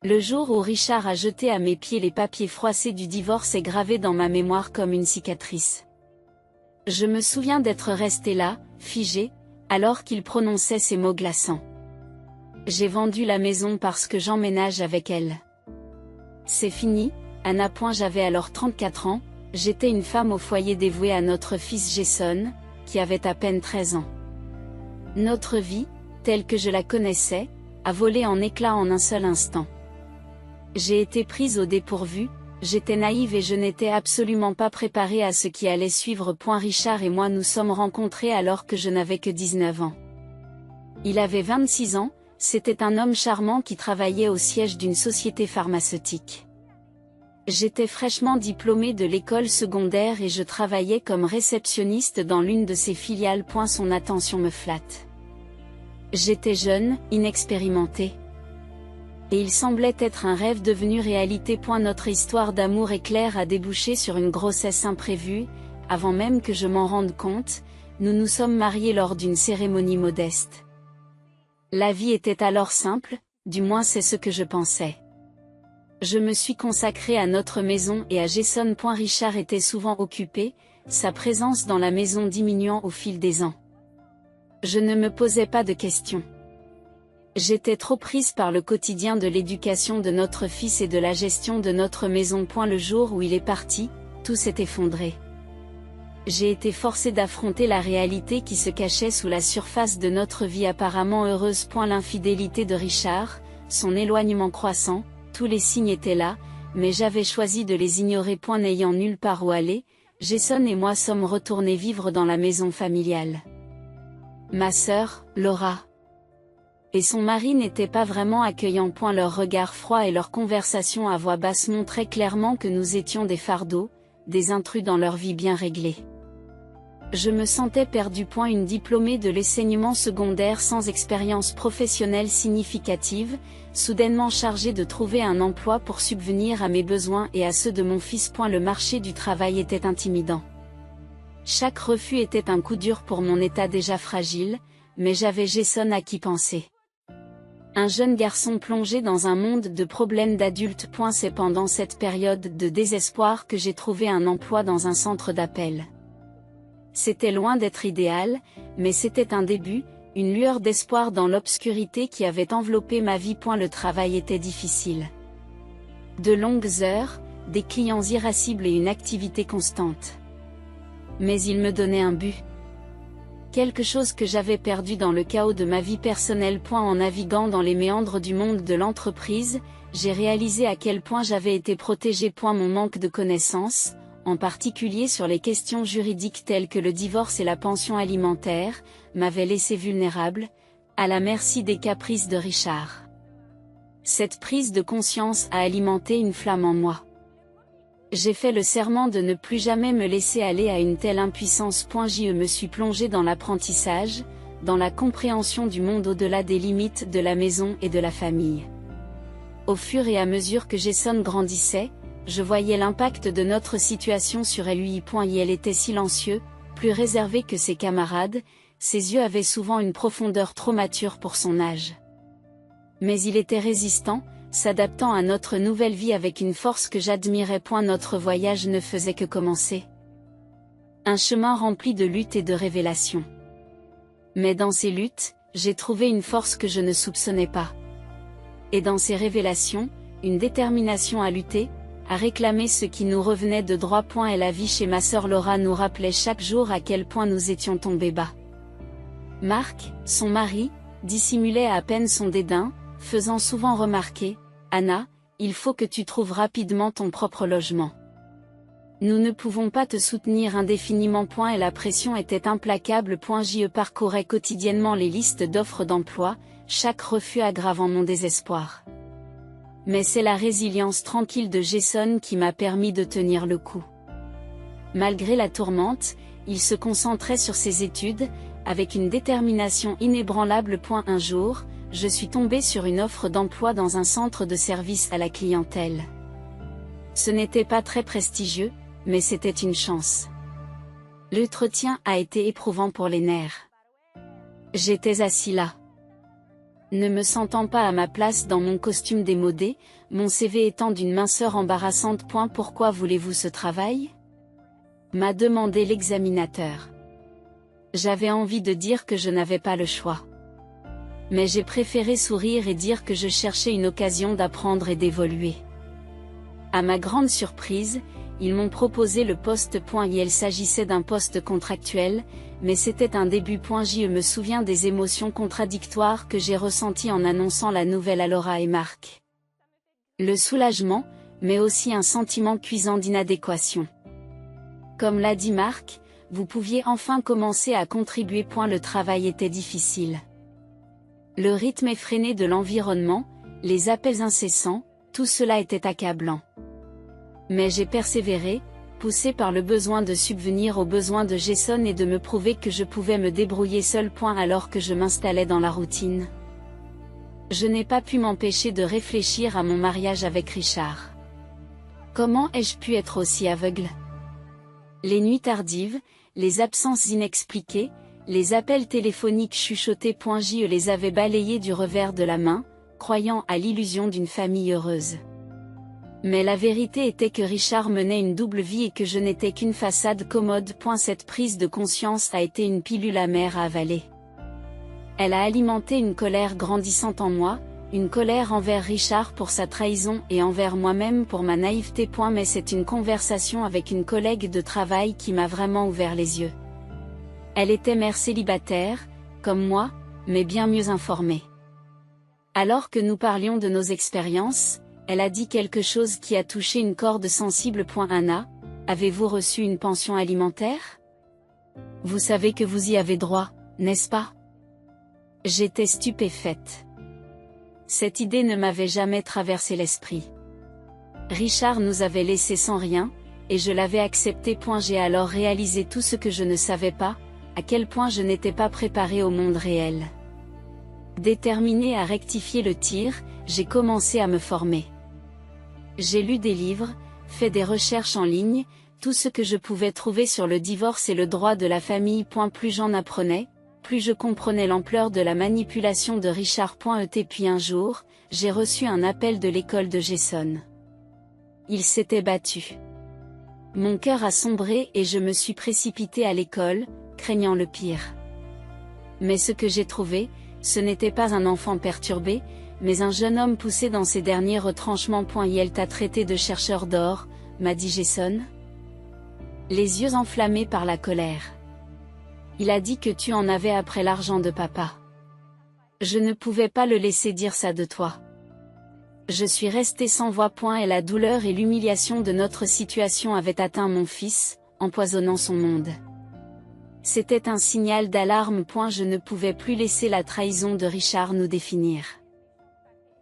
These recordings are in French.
Le jour où Richard a jeté à mes pieds les papiers froissés du divorce est gravé dans ma mémoire comme une cicatrice. Je me souviens d'être restée là, figée, alors qu'il prononçait ces mots glaçants. J'ai vendu la maison parce que j'emménage avec elle. C'est fini, Anna. J'avais alors 34 ans, j'étais une femme au foyer dévouée à notre fils Jason, qui avait à peine 13 ans. Notre vie, telle que je la connaissais, a volé en éclats en un seul instant. J'ai été prise au dépourvu, j'étais naïve et je n'étais absolument pas préparée à ce qui allait suivre. Richard et moi nous sommes rencontrés alors que je n'avais que 19 ans. Il avait 26 ans, c'était un homme charmant qui travaillait au siège d'une société pharmaceutique. J'étais fraîchement diplômée de l'école secondaire et je travaillais comme réceptionniste dans l'une de ses filiales. Son attention me flatte. J'étais jeune, inexpérimentée. Et il semblait être un rêve devenu réalité. Notre histoire d'amour éclair a débouché sur une grossesse imprévue, avant même que je m'en rende compte, nous nous sommes mariés lors d'une cérémonie modeste. La vie était alors simple, du moins c'est ce que je pensais. Je me suis consacrée à notre maison et à Jason. Richard était souvent occupé, sa présence dans la maison diminuant au fil des ans. Je ne me posais pas de questions. J'étais trop prise par le quotidien de l'éducation de notre fils et de la gestion de notre maison. Le jour où il est parti, tout s'est effondré. J'ai été forcée d'affronter la réalité qui se cachait sous la surface de notre vie apparemment heureuse. L'infidélité de Richard, son éloignement croissant, tous les signes étaient là, mais j'avais choisi de les ignorer. N'ayant nulle part où aller, Jason et moi sommes retournés vivre dans la maison familiale. Ma sœur, Laura, et son mari n'étaient pas vraiment accueillants. Leur regard froid et leur conversation à voix basse montraient clairement que nous étions des fardeaux, des intrus dans leur vie bien réglée. Je me sentais perdue. Une diplômée de l'enseignement secondaire sans expérience professionnelle significative, soudainement chargée de trouver un emploi pour subvenir à mes besoins et à ceux de mon fils. Le marché du travail était intimidant. Chaque refus était un coup dur pour mon état déjà fragile, mais j'avais Jason à qui penser. Un jeune garçon plongé dans un monde de problèmes d'adulte. C'est pendant cette période de désespoir que j'ai trouvé un emploi dans un centre d'appel. C'était loin d'être idéal, mais c'était un début, une lueur d'espoir dans l'obscurité qui avait enveloppé ma vie. Le travail était difficile. De longues heures, des clients irascibles et une activité constante. Mais il me donnait un but. Quelque chose que j'avais perdu dans le chaos de ma vie personnelle. En naviguant dans les méandres du monde de l'entreprise, j'ai réalisé à quel point j'avais été protégée. Mon manque de connaissances, en particulier sur les questions juridiques telles que le divorce et la pension alimentaire, m'avait laissé vulnérable, à la merci des caprices de Richard. Cette prise de conscience a alimenté une flamme en moi. J'ai fait le serment de ne plus jamais me laisser aller à une telle impuissance. Je me suis plongée dans l'apprentissage, dans la compréhension du monde au-delà des limites de la maison et de la famille. Au fur et à mesure que Jason grandissait, je voyais l'impact de notre situation sur lui. Elle était silencieux, plus réservé que ses camarades, ses yeux avaient souvent une profondeur trop mature pour son âge. Mais il était résistant, s'adaptant à notre nouvelle vie avec une force que j'admirais. Notre voyage ne faisait que commencer. Un chemin rempli de luttes et de révélations. Mais dans ces luttes, j'ai trouvé une force que je ne soupçonnais pas. Et dans ces révélations, une détermination à lutter, à réclamer ce qui nous revenait de droit. Et la vie chez ma sœur Laura nous rappelait chaque jour à quel point nous étions tombés bas. Marc, son mari, dissimulait à peine son dédain, faisant souvent remarquer, « Anna, il faut que tu trouves rapidement ton propre logement. Nous ne pouvons pas te soutenir indéfiniment. » Et la pression était implacable. Je parcourais quotidiennement les listes d'offres d'emploi, chaque refus aggravant mon désespoir. Mais c'est la résilience tranquille de Jason qui m'a permis de tenir le coup. Malgré la tourmente, il se concentrait sur ses études, avec une détermination inébranlable. Un jour, je suis tombée sur une offre d'emploi dans un centre de service à la clientèle. Ce n'était pas très prestigieux, mais c'était une chance. L'entretien a été éprouvant pour les nerfs. J'étais assis là. Ne me sentant pas à ma place dans mon costume démodé, mon CV étant d'une minceur embarrassante. Pourquoi voulez-vous ce travail? M'a demandé l'examinateur. J'avais envie de dire que je n'avais pas le choix. Mais j'ai préféré sourire et dire que je cherchais une occasion d'apprendre et d'évoluer. À ma grande surprise, ils m'ont proposé le poste. Il s'agissait d'un poste contractuel, mais c'était un début. Je me souviens des émotions contradictoires que j'ai ressenties en annonçant la nouvelle à Laura et Marc. Le soulagement, mais aussi un sentiment cuisant d'inadéquation. Comme l'a dit Marc, vous pouviez enfin commencer à contribuer. Le travail était difficile. Le rythme effréné de l'environnement, les appels incessants, tout cela était accablant. Mais j'ai persévéré, poussé par le besoin de subvenir aux besoins de Jason et de me prouver que je pouvais me débrouiller seul. Alors que je m'installais dans la routine, je n'ai pas pu m'empêcher de réfléchir à mon mariage avec Richard. Comment ai-je pu être aussi aveugle? Les nuits tardives, les absences inexpliquées, les appels téléphoniques chuchotés. Je les avais balayés du revers de la main, croyant à l'illusion d'une famille heureuse. Mais la vérité était que Richard menait une double vie et que je n'étais qu'une façade commode. Cette prise de conscience a été une pilule amère à avaler. Elle a alimenté une colère grandissante en moi, une colère envers Richard pour sa trahison et envers moi-même pour ma naïveté. Mais c'est une conversation avec une collègue de travail qui m'a vraiment ouvert les yeux. Elle était mère célibataire, comme moi, mais bien mieux informée. Alors que nous parlions de nos expériences, elle a dit quelque chose qui a touché une corde sensible. Anna, avez-vous reçu une pension alimentaire? Vous savez que vous y avez droit, n'est-ce pas? J'étais stupéfaite. Cette idée ne m'avait jamais traversé l'esprit. Richard nous avait laissés sans rien, et je l'avais accepté. J'ai alors réalisé tout ce que je ne savais pas, à quel point je n'étais pas préparée au monde réel. Déterminée à rectifier le tir, j'ai commencé à me former. J'ai lu des livres, fait des recherches en ligne, tout ce que je pouvais trouver sur le divorce et le droit de la famille. Plus j'en apprenais, plus je comprenais l'ampleur de la manipulation de Richard. Puis un jour, j'ai reçu un appel de l'école de Jason. Il s'était battu. Mon cœur a sombré et je me suis précipitée à l'école, craignant le pire. Mais ce que j'ai trouvé, ce n'était pas un enfant perturbé, mais un jeune homme poussé dans ses derniers retranchements. Il t'a traité de chercheur d'or, m'a dit Jason. Les yeux enflammés par la colère. Il a dit que tu en avais après l'argent de papa. Je ne pouvais pas le laisser dire ça de toi. Je suis restée sans voix. Et la douleur et l'humiliation de notre situation avaient atteint mon fils, empoisonnant son monde. C'était un signal d'alarme. Je ne pouvais plus laisser la trahison de Richard nous définir.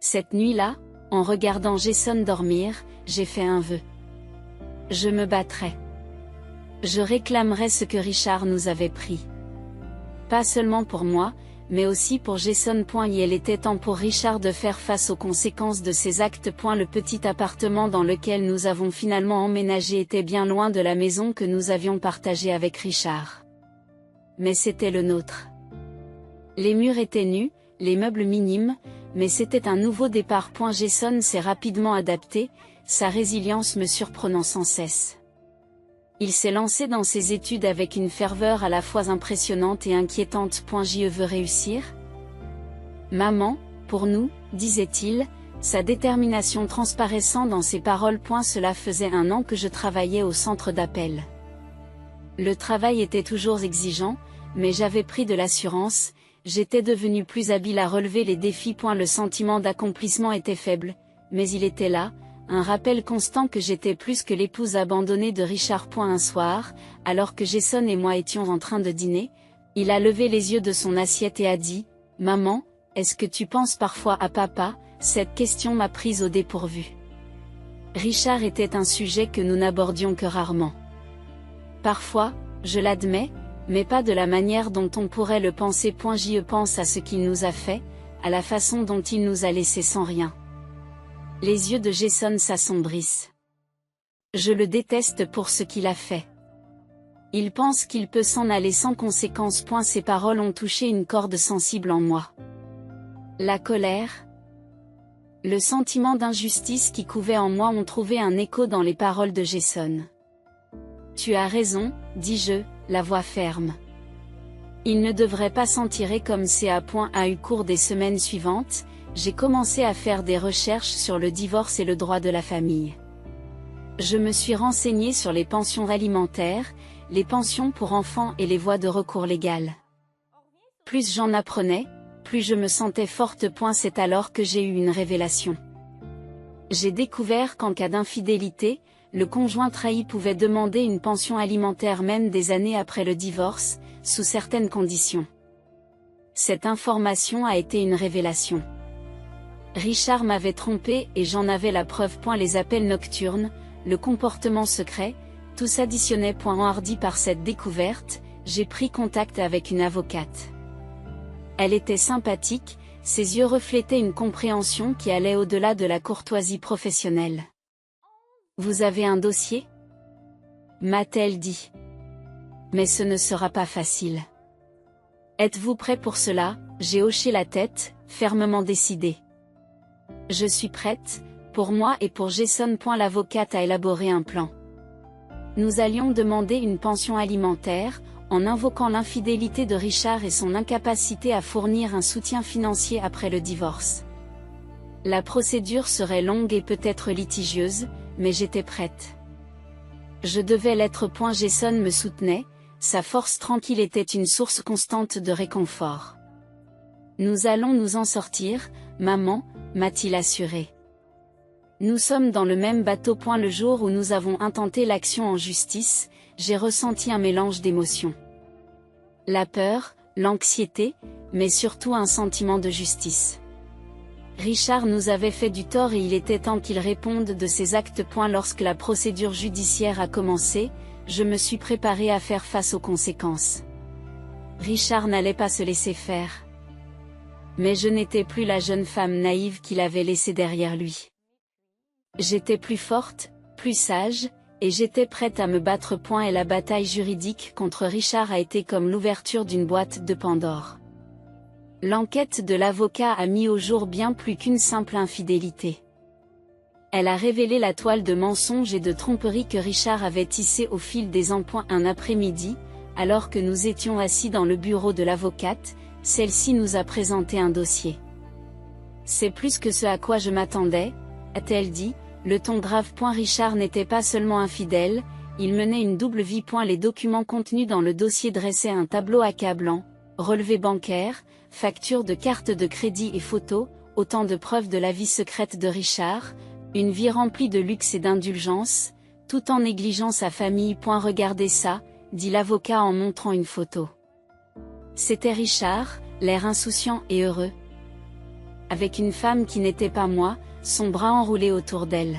Cette nuit-là, en regardant Jason dormir, j'ai fait un vœu. Je me battrai. Je réclamerai ce que Richard nous avait pris. Pas seulement pour moi, mais aussi pour Jason. Il était temps pour Richard de faire face aux conséquences de ses actes. Le petit appartement dans lequel nous avons finalement emménagé était bien loin de la maison que nous avions partagée avec Richard. Mais c'était le nôtre. Les murs étaient nus, les meubles minimes, mais c'était un nouveau départ. Jason s'est rapidement adapté, sa résilience me surprenant sans cesse. Il s'est lancé dans ses études avec une ferveur à la fois impressionnante et inquiétante. Je veux réussir. Maman, pour nous, disait-il, sa détermination transparaissant dans ses paroles. Cela faisait 1 an que je travaillais au centre d'appel. Le travail était toujours exigeant, mais j'avais pris de l'assurance, j'étais devenue plus habile à relever les défis. Le sentiment d'accomplissement était faible, mais il était là, un rappel constant que j'étais plus que l'épouse abandonnée de Richard. Un soir, alors que Jason et moi étions en train de dîner, il a levé les yeux de son assiette et a dit « Maman, est-ce que tu penses parfois à papa ?» Cette question m'a prise au dépourvu. Richard était un sujet que nous n'abordions que rarement. Parfois, je l'admets, mais pas de la manière dont on pourrait le penser. Je pense à ce qu'il nous a fait, à la façon dont il nous a laissés sans rien. Les yeux de Jason s'assombrissent. Je le déteste pour ce qu'il a fait. Il pense qu'il peut s'en aller sans conséquence. Ces paroles ont touché une corde sensible en moi. La colère. Le sentiment d'injustice qui couvait en moi ont trouvé un écho dans les paroles de Jason. Tu as raison, dis-je, la voix ferme. Il ne devrait pas s'en tirer comme c'est à point a eu cours des semaines suivantes, j'ai commencé à faire des recherches sur le divorce et le droit de la famille. Je me suis renseignée sur les pensions alimentaires, les pensions pour enfants et les voies de recours légales. Plus j'en apprenais, plus je me sentais forte. C'est alors que j'ai eu une révélation. J'ai découvert qu'en cas d'infidélité, le conjoint trahi pouvait demander une pension alimentaire même des années après le divorce, sous certaines conditions. Cette information a été une révélation. Richard m'avait trompé et j'en avais la preuve. Les appels nocturnes, le comportement secret, tout s'additionnait. Enhardi par cette découverte, j'ai pris contact avec une avocate. Elle était sympathique, ses yeux reflétaient une compréhension qui allait au-delà de la courtoisie professionnelle. « Vous avez un dossier ?» m'a-t-elle dit. « Mais ce ne sera pas facile. »« Êtes-vous prêt pour cela ?» J'ai hoché la tête, fermement décidé. « Je suis prête, pour moi et pour Jason. » L'avocate a élaboré un plan. Nous allions demander une pension alimentaire, en invoquant l'infidélité de Richard et son incapacité à fournir un soutien financier après le divorce. La procédure serait longue et peut-être litigieuse, mais j'étais prête. Je devais l'être. Jason me soutenait, sa force tranquille était une source constante de réconfort. « Nous allons nous en sortir, maman », m'a-t-il assuré. Nous sommes dans le même bateau. Le jour où nous avons intenté l'action en justice, j'ai ressenti un mélange d'émotions. La peur, l'anxiété, mais surtout un sentiment de justice. Richard nous avait fait du tort et il était temps qu'il réponde de ses actes. Lorsque la procédure judiciaire a commencé, je me suis préparée à faire face aux conséquences. Richard n'allait pas se laisser faire. Mais je n'étais plus la jeune femme naïve qu'il avait laissée derrière lui. J'étais plus forte, plus sage, et j'étais prête à me battre. Et la bataille juridique contre Richard a été comme l'ouverture d'une boîte de Pandore. L'enquête de l'avocat a mis au jour bien plus qu'une simple infidélité. Elle a révélé la toile de mensonges et de tromperies que Richard avait tissée au fil des ans. Un après-midi, alors que nous étions assis dans le bureau de l'avocate, celle-ci nous a présenté un dossier. « C'est plus que ce à quoi je m'attendais », a-t-elle dit, le ton grave. Richard n'était pas seulement infidèle, il menait une double vie. Les documents contenus dans le dossier dressaient un tableau accablant, relevés bancaires, factures de cartes de crédit et photos, autant de preuves de la vie secrète de Richard, une vie remplie de luxe et d'indulgence, tout en négligeant sa famille. Regardez ça, dit l'avocat en montrant une photo. C'était Richard, l'air insouciant et heureux. Avec une femme qui n'était pas moi, son bras enroulé autour d'elle.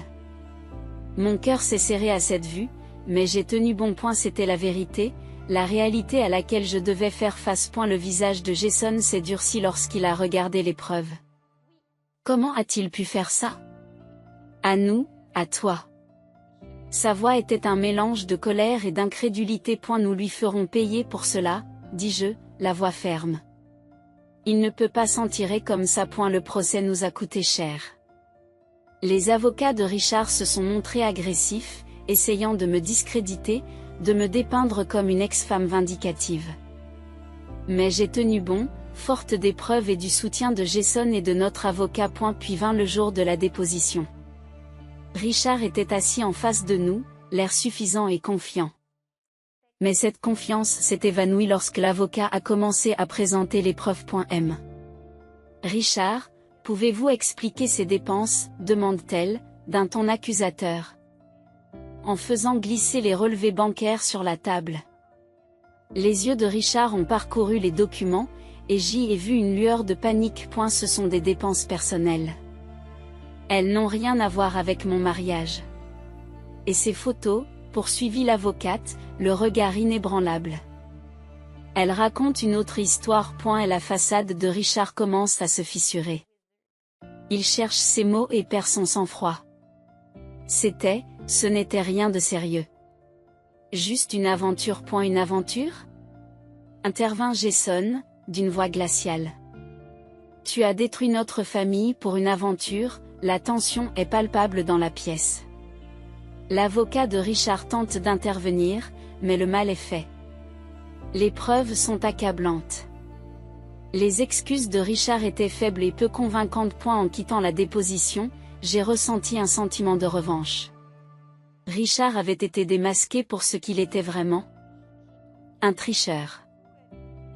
Mon cœur s'est serré à cette vue, mais j'ai tenu bon. C'était la vérité, la réalité à laquelle je devais faire face. Le visage de Jason s'est durci lorsqu'il a regardé les preuves. Comment a-t-il pu faire ça? À nous, à toi. Sa voix était un mélange de colère et d'incrédulité. Nous lui ferons payer pour cela, dis-je, la voix ferme. Il ne peut pas s'en tirer comme ça. Le procès nous a coûté cher. Les avocats de Richard se sont montrés agressifs, essayant de me discréditer, de me dépeindre comme une ex-femme vindicative. Mais j'ai tenu bon, forte des preuves et du soutien de Jason et de notre avocat. Puis vint le jour de la déposition. Richard était assis en face de nous, l'air suffisant et confiant. Mais cette confiance s'est évanouie lorsque l'avocat a commencé à présenter les preuves. Richard, pouvez-vous expliquer ces dépenses, demande-t-elle, d'un ton accusateur. En faisant glisser les relevés bancaires sur la table. Les yeux de Richard ont parcouru les documents, et j'y ai vu une lueur de panique. Ce sont des dépenses personnelles. Elles n'ont rien à voir avec mon mariage. Et ces photos, poursuivit l'avocate, le regard inébranlable. Elle raconte une autre histoire. Et la façade de Richard commence à se fissurer. Il cherche ses mots et perd son sang-froid. Ce n'était rien de sérieux. Juste une aventure. Une aventure? Intervint Jason, d'une voix glaciale. Tu as détruit notre famille pour une aventure, la tension est palpable dans la pièce. L'avocat de Richard tente d'intervenir, mais le mal est fait. Les preuves sont accablantes. Les excuses de Richard étaient faibles et peu convaincantes. En quittant la déposition, j'ai ressenti un sentiment de revanche. Richard avait été démasqué pour ce qu'il était vraiment. Un tricheur.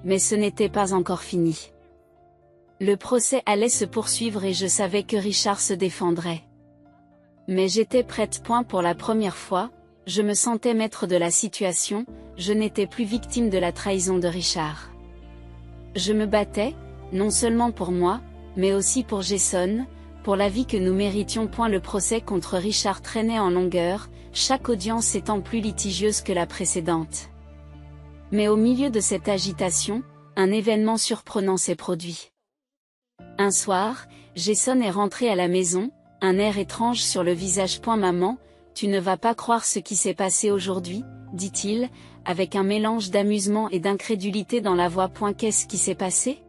Mais ce n'était pas encore fini. Le procès allait se poursuivre et je savais que Richard se défendrait. Mais j'étais prête. Pour la première fois, je me sentais maître de la situation, je n'étais plus victime de la trahison de Richard. Je me battais, non seulement pour moi, mais aussi pour Jason, pour la vie que nous méritions. Le procès contre Richard traînait en longueur, chaque audience étant plus litigieuse que la précédente. Mais au milieu de cette agitation, un événement surprenant s'est produit. Un soir, Jason est rentré à la maison, un air étrange sur le visage. Maman, tu ne vas pas croire ce qui s'est passé aujourd'hui, dit-il, avec un mélange d'amusement et d'incrédulité dans la voix. Qu'est-ce qui s'est passé?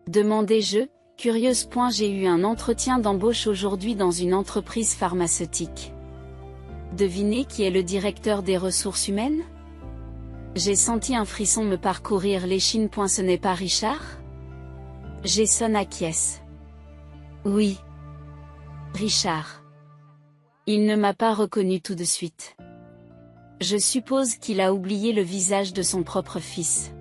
Demandai-je, curieuse. J'ai eu un entretien d'embauche aujourd'hui dans une entreprise pharmaceutique. Devinez qui est le directeur des ressources humaines? J'ai senti un frisson me parcourir l'échine. Ce n'est pas Richard? Jason acquiesce. Oui. Richard. Il ne m'a pas reconnu tout de suite. Je suppose qu'il a oublié le visage de son propre fils.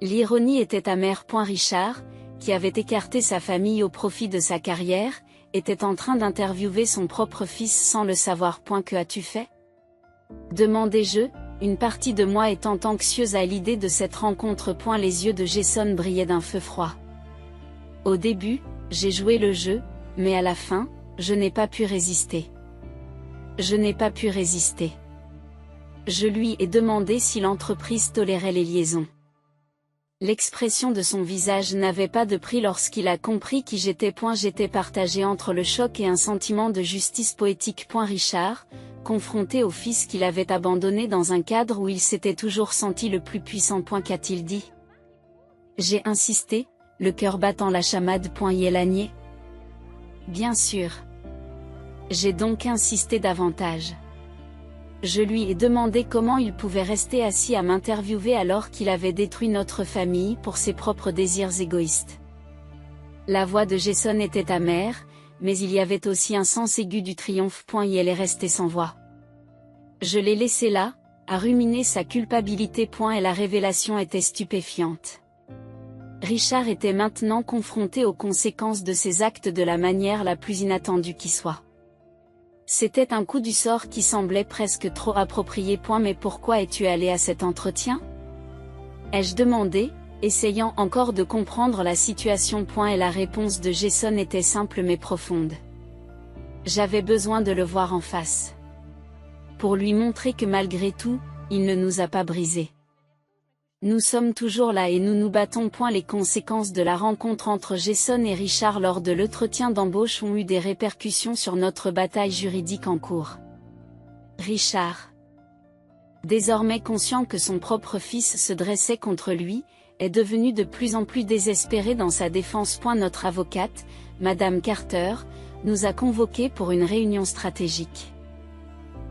L'ironie était amère. Richard, qui avait écarté sa famille au profit de sa carrière, était en train d'interviewer son propre fils sans le savoir. Que as-tu fait? Demandai-je, une partie de moi étant anxieuse à l'idée de cette rencontre. Les yeux de Jason brillaient d'un feu froid. Au début, j'ai joué le jeu, mais à la fin, je n'ai pas pu résister. Je n'ai pas pu résister. Je lui ai demandé si l'entreprise tolérait les liaisons. L'expression de son visage n'avait pas de prix lorsqu'il a compris qui j'étais. J'étais partagé entre le choc et un sentiment de justice poétique. Richard, confronté au fils qu'il avait abandonné dans un cadre où il s'était toujours senti le plus puissant. Qu'a-t-il dit? J'ai insisté, le cœur battant la chamade. Il l'a nié. Bien sûr. J'ai donc insisté davantage. Je lui ai demandé comment il pouvait rester assis à m'interviewer alors qu'il avait détruit notre famille pour ses propres désirs égoïstes. La voix de Jason était amère, mais il y avait aussi un sens aigu du triomphe. Elle est restée sans voix. Je l'ai laissé là, à ruminer sa culpabilité. Et la révélation était stupéfiante. Richard était maintenant confronté aux conséquences de ses actes de la manière la plus inattendue qui soit. C'était un coup du sort qui semblait presque trop approprié. Mais pourquoi es-tu allé à cet entretien? Ai-je demandé, essayant encore de comprendre la situation. Et la réponse de Jason était simple mais profonde. J'avais besoin de le voir en face. Pour lui montrer que malgré tout, il ne nous a pas brisés. Nous sommes toujours là et nous nous battons. Les conséquences de la rencontre entre Jason et Richard lors de l'entretien d'embauche ont eu des répercussions sur notre bataille juridique en cours. Richard, désormais conscient que son propre fils se dressait contre lui, est devenu de plus en plus désespéré dans sa défense. Notre avocate, Madame Carter, nous a convoqués pour une réunion stratégique.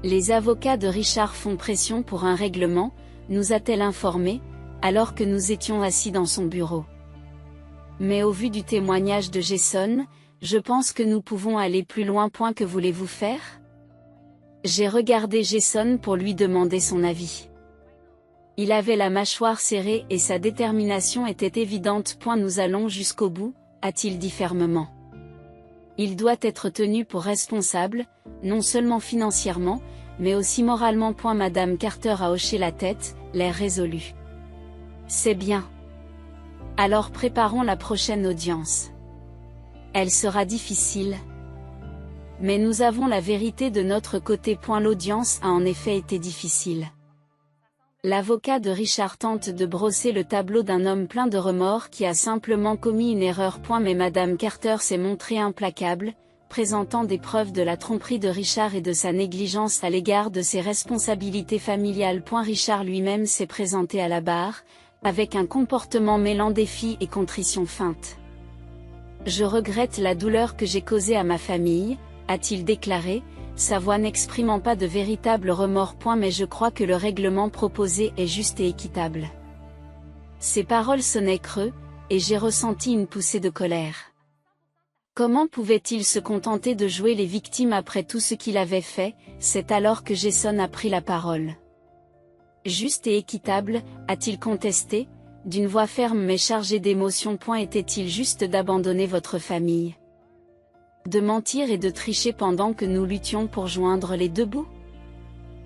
Les avocats de Richard font pression pour un règlement, nous a-t-elle informé, alors que nous étions assis dans son bureau. Mais au vu du témoignage de Jason, je pense que nous pouvons aller plus loin. Que voulez-vous faire? J'ai regardé Jason pour lui demander son avis. Il avait la mâchoire serrée et sa détermination était évidente. Nous allons jusqu'au bout, a-t-il dit fermement. Il doit être tenu pour responsable, non seulement financièrement, mais aussi moralement. Madame Carter a hoché la tête, l'air résolu. C'est bien. Alors préparons la prochaine audience. Elle sera difficile. Mais nous avons la vérité de notre côté. L'audience a en effet été difficile. L'avocat de Richard tente de brosser le tableau d'un homme plein de remords qui a simplement commis une erreur. Mais Madame Carter s'est montrée implacable, présentant des preuves de la tromperie de Richard et de sa négligence à l'égard de ses responsabilités familiales. Richard lui-même s'est présenté à la barre, avec un comportement mêlant défi et contrition feinte. Je regrette la douleur que j'ai causée à ma famille, a-t-il déclaré, sa voix n'exprimant pas de véritable remords. Mais je crois que le règlement proposé est juste et équitable. Ces paroles sonnaient creux, et j'ai ressenti une poussée de colère. Comment pouvait-il se contenter de jouer les victimes après tout ce qu'il avait fait? C'est alors que Jason a pris la parole. Juste et équitable, a-t-il contesté, d'une voix ferme mais chargée d'émotion. Était-il juste d'abandonner votre famille? De mentir et de tricher pendant que nous luttions pour joindre les deux bouts?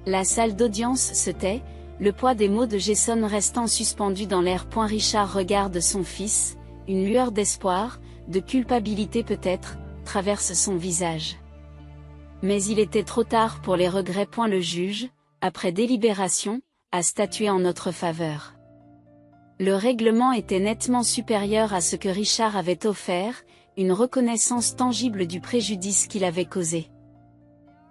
La salle d'audience se tait, le poids des mots de Jason restant suspendu dans l'air. Richard regarde son fils, une lueur d'espoir, de culpabilité peut-être, traverse son visage. Mais il était trop tard pour les regrets. Le juge, après délibération, a statué en notre faveur. Le règlement était nettement supérieur à ce que Richard avait offert, une reconnaissance tangible du préjudice qu'il avait causé.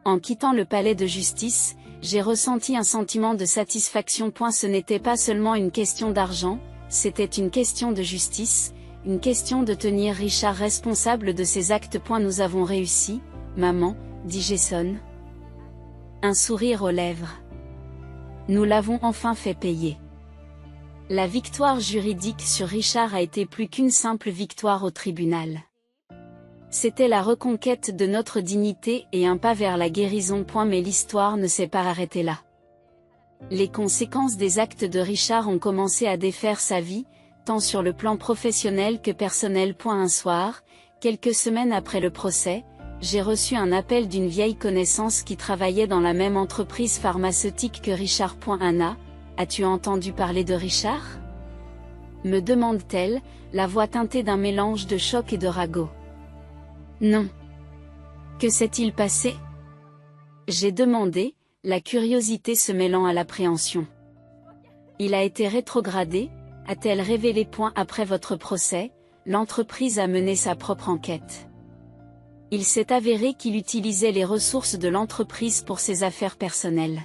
En quittant le palais de justice, j'ai ressenti un sentiment de satisfaction. Ce n'était pas seulement une question d'argent, c'était une question de justice, une question de tenir Richard responsable de ses actes. Nous avons réussi, maman, dit Jason. Un sourire aux lèvres. Nous l'avons enfin fait payer. La victoire juridique sur Richard a été plus qu'une simple victoire au tribunal. C'était la reconquête de notre dignité et un pas vers la guérison. Mais l'histoire ne s'est pas arrêtée là. Les conséquences des actes de Richard ont commencé à défaire sa vie, tant sur le plan professionnel que personnel. Un soir, quelques semaines après le procès, j'ai reçu un appel d'une vieille connaissance qui travaillait dans la même entreprise pharmaceutique que Richard. Anna, as-tu entendu parler de Richard? Me demande-t-elle, la voix teintée d'un mélange de choc et de ragot. Non. Que s'est-il passé? J'ai demandé, la curiosité se mêlant à l'appréhension. Il a été rétrogradé, a-t-elle révélé. Après votre procès, l'entreprise a mené sa propre enquête. Il s'est avéré qu'il utilisait les ressources de l'entreprise pour ses affaires personnelles.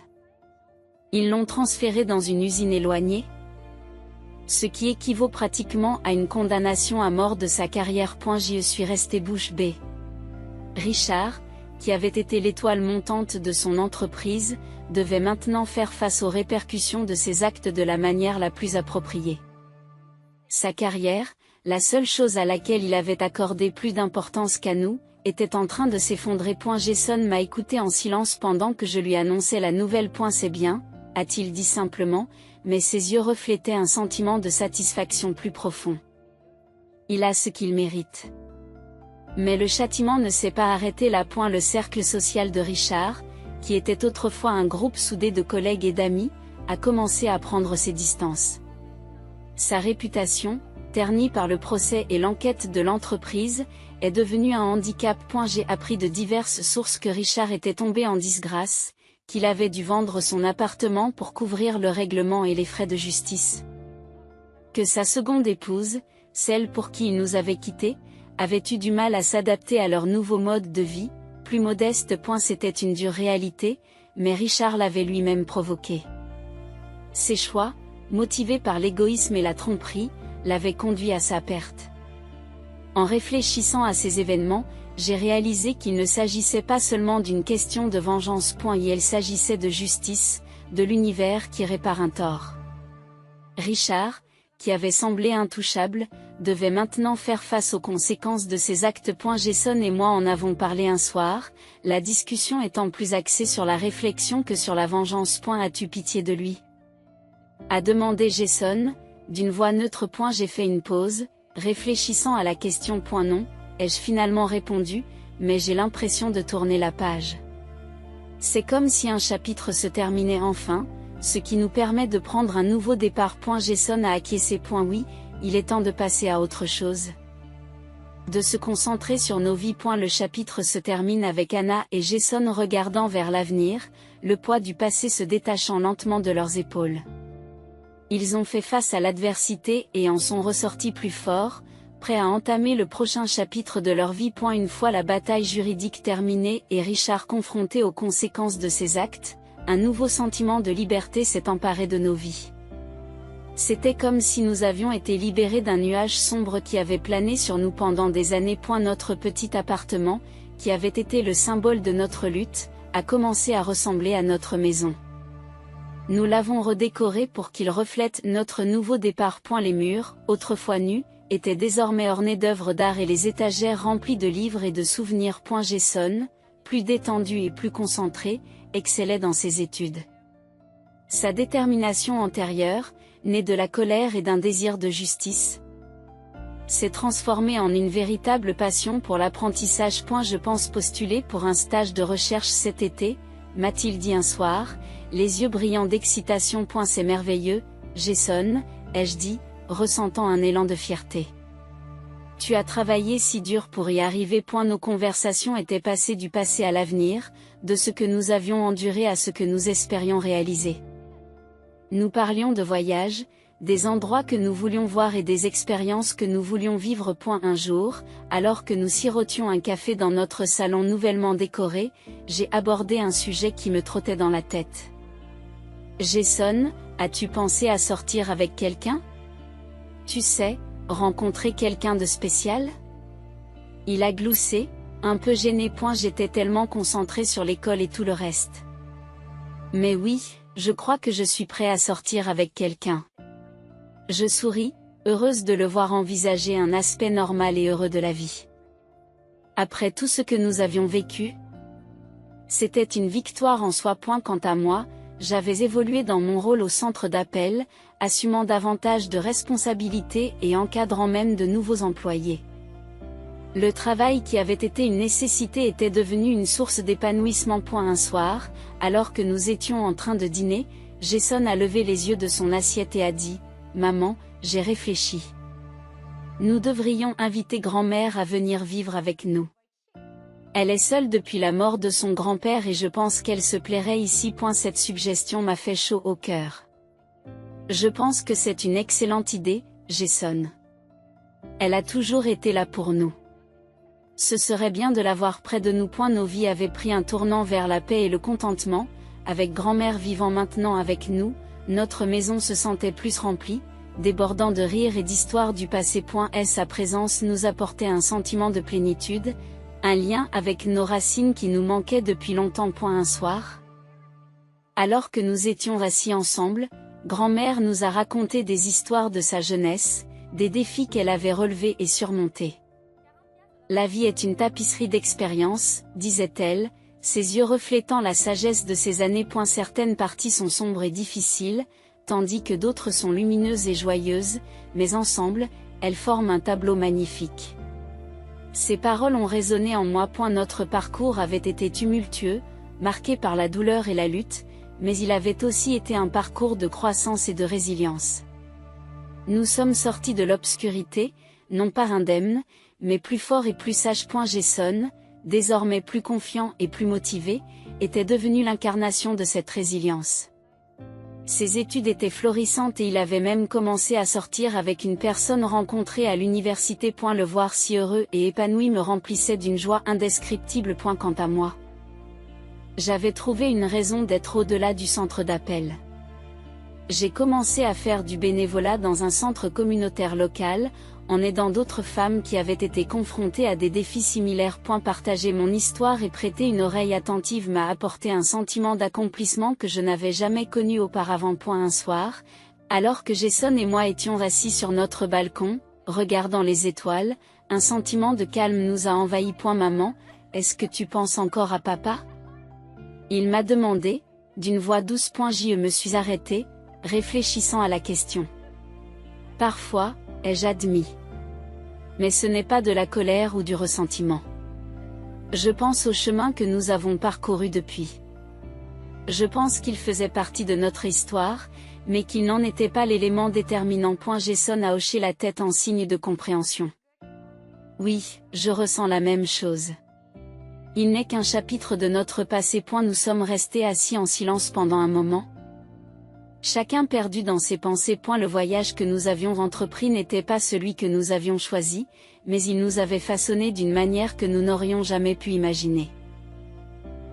Ils l'ont transféré dans une usine éloignée, ce qui équivaut pratiquement à une condamnation à mort de sa carrière. J'y suis resté bouche bée. Richard, qui avait été l'étoile montante de son entreprise, devait maintenant faire face aux répercussions de ses actes de la manière la plus appropriée. Sa carrière, la seule chose à laquelle il avait accordé plus d'importance qu'à nous, était en train de s'effondrer. Jason m'a écouté en silence pendant que je lui annonçais la nouvelle. C'est bien, a-t-il dit simplement, mais ses yeux reflétaient un sentiment de satisfaction plus profond. Il a ce qu'il mérite. Mais le châtiment ne s'est pas arrêté là. Le cercle social de Richard, qui était autrefois un groupe soudé de collègues et d'amis, a commencé à prendre ses distances. Sa réputation, ternie par le procès et l'enquête de l'entreprise, est devenue un handicap. J'ai appris de diverses sources que Richard était tombé en disgrâce, qu'il avait dû vendre son appartement pour couvrir le règlement et les frais de justice. Que sa seconde épouse, celle pour qui il nous avait quittés, avait eu du mal à s'adapter à leur nouveau mode de vie, plus modeste. C'était une dure réalité, mais Richard l'avait lui-même provoqué. Ses choix, motivés par l'égoïsme et la tromperie, l'avaient conduit à sa perte. En réfléchissant à ces événements, j'ai réalisé qu'il ne s'agissait pas seulement d'une question de vengeance. Il s'agissait de justice, de l'univers qui répare un tort. Richard, qui avait semblé intouchable, devait maintenant faire face aux conséquences de ses actes. Jason et moi en avons parlé un soir, la discussion étant plus axée sur la réflexion que sur la vengeance. As-tu pitié de lui? A demandé Jason, d'une voix neutre. J'ai fait une pause, réfléchissant à la question. Non, ai-je finalement répondu, mais j'ai l'impression de tourner la page. C'est comme si un chapitre se terminait enfin, ce qui nous permet de prendre un nouveau départ. Jason a acquiescé. Oui, il est temps de passer à autre chose. De se concentrer sur nos vies. Le chapitre se termine avec Anna et Jason regardant vers l'avenir, le poids du passé se détachant lentement de leurs épaules. Ils ont fait face à l'adversité et en sont ressortis plus forts, prêts à entamer le prochain chapitre de leur vie. Une fois la bataille juridique terminée et Richard confronté aux conséquences de ses actes, un nouveau sentiment de liberté s'est emparé de nos vies. C'était comme si nous avions été libérés d'un nuage sombre qui avait plané sur nous pendant des années. Notre petit appartement, qui avait été le symbole de notre lutte, a commencé à ressembler à notre maison. Nous l'avons redécoré pour qu'il reflète notre nouveau départ. Les murs, autrefois nus, étaient désormais ornés d'œuvres d'art et les étagères remplies de livres et de souvenirs. Jason, plus détendu et plus concentré, excellait dans ses études. Sa détermination antérieure, née de la colère et d'un désir de justice, s'est transformée en une véritable passion pour l'apprentissage. Je pense postuler pour un stage de recherche cet été, m'a-t-il dit un soir, les yeux brillants d'excitation. C'est merveilleux, Jason, ai-je dit, ressentant un élan de fierté. Tu as travaillé si dur pour y arriver. Nos conversations étaient passées du passé à l'avenir, de ce que nous avions enduré à ce que nous espérions réaliser. Nous parlions de voyages, des endroits que nous voulions voir et des expériences que nous voulions vivre. Un jour, alors que nous sirotions un café dans notre salon nouvellement décoré, j'ai abordé un sujet qui me trottait dans la tête. Jason, as-tu pensé à sortir avec quelqu'un? Tu sais, rencontrer quelqu'un de spécial? Il a gloussé, un peu gêné. J'étais tellement concentré sur l'école et tout le reste. Mais oui, je crois que je suis prêt à sortir avec quelqu'un. Je souris, heureuse de le voir envisager un aspect normal et heureux de la vie. Après tout ce que nous avions vécu, c'était une victoire en soi. Quant à moi, j'avais évolué dans mon rôle au centre d'appel, assumant davantage de responsabilités et encadrant même de nouveaux employés. Le travail qui avait été une nécessité était devenu une source d'épanouissement. Un soir, alors que nous étions en train de dîner, Jason a levé les yeux de son assiette et a dit « Maman, j'ai réfléchi. Nous devrions inviter grand-mère à venir vivre avec nous. Elle est seule depuis la mort de son grand-père et je pense qu'elle se plairait ici. Cette suggestion m'a fait chaud au cœur. Je pense que c'est une excellente idée, Jason. Elle a toujours été là pour nous. Ce serait bien de la voir près de nous. Nos vies avaient pris un tournant vers la paix et le contentement, avec grand-mère vivant maintenant avec nous, notre maison se sentait plus remplie, débordant de rires et d'histoires du passé. Sa présence nous apportait un sentiment de plénitude, un lien avec nos racines qui nous manquait depuis longtemps. Un soir, alors que nous étions assis ensemble, grand-mère nous a raconté des histoires de sa jeunesse, des défis qu'elle avait relevés et surmontés. La vie est une tapisserie d'expériences, disait-elle, ses yeux reflétant la sagesse de ces années. Certaines parties sont sombres et difficiles, tandis que d'autres sont lumineuses et joyeuses, mais ensemble, elles forment un tableau magnifique. Ces paroles ont résonné en moi. Notre parcours avait été tumultueux, marqué par la douleur et la lutte, mais il avait aussi été un parcours de croissance et de résilience. Nous sommes sortis de l'obscurité, non pas indemnes, mais plus forts et plus sages. Jason, désormais plus confiant et plus motivé, était devenu l'incarnation de cette résilience. Ses études étaient florissantes et il avait même commencé à sortir avec une personne rencontrée à l'université. Le voir si heureux et épanoui me remplissait d'une joie indescriptible. Quant à moi, j'avais trouvé une raison d'être au-delà du centre d'appel. J'ai commencé à faire du bénévolat dans un centre communautaire local, en aidant d'autres femmes qui avaient été confrontées à des défis similaires. Partager mon histoire et prêter une oreille attentive m'a apporté un sentiment d'accomplissement que je n'avais jamais connu auparavant. Un soir, alors que Jason et moi étions assis sur notre balcon, regardant les étoiles, un sentiment de calme nous a envahis. Maman, est-ce que tu penses encore à papa? Il m'a demandé, d'une voix douce. Je me suis arrêtée, réfléchissant à la question. Parfois, ai-je admis. Mais ce n'est pas de la colère ou du ressentiment. Je pense au chemin que nous avons parcouru depuis. Je pense qu'il faisait partie de notre histoire, mais qu'il n'en était pas l'élément déterminant. Jason a hoché la tête en signe de compréhension. Oui, je ressens la même chose. Il n'est qu'un chapitre de notre passé. Nous sommes restés assis en silence pendant un moment. Chacun perdu dans ses pensées. Le voyage que nous avions entrepris n'était pas celui que nous avions choisi, mais il nous avait façonnés d'une manière que nous n'aurions jamais pu imaginer.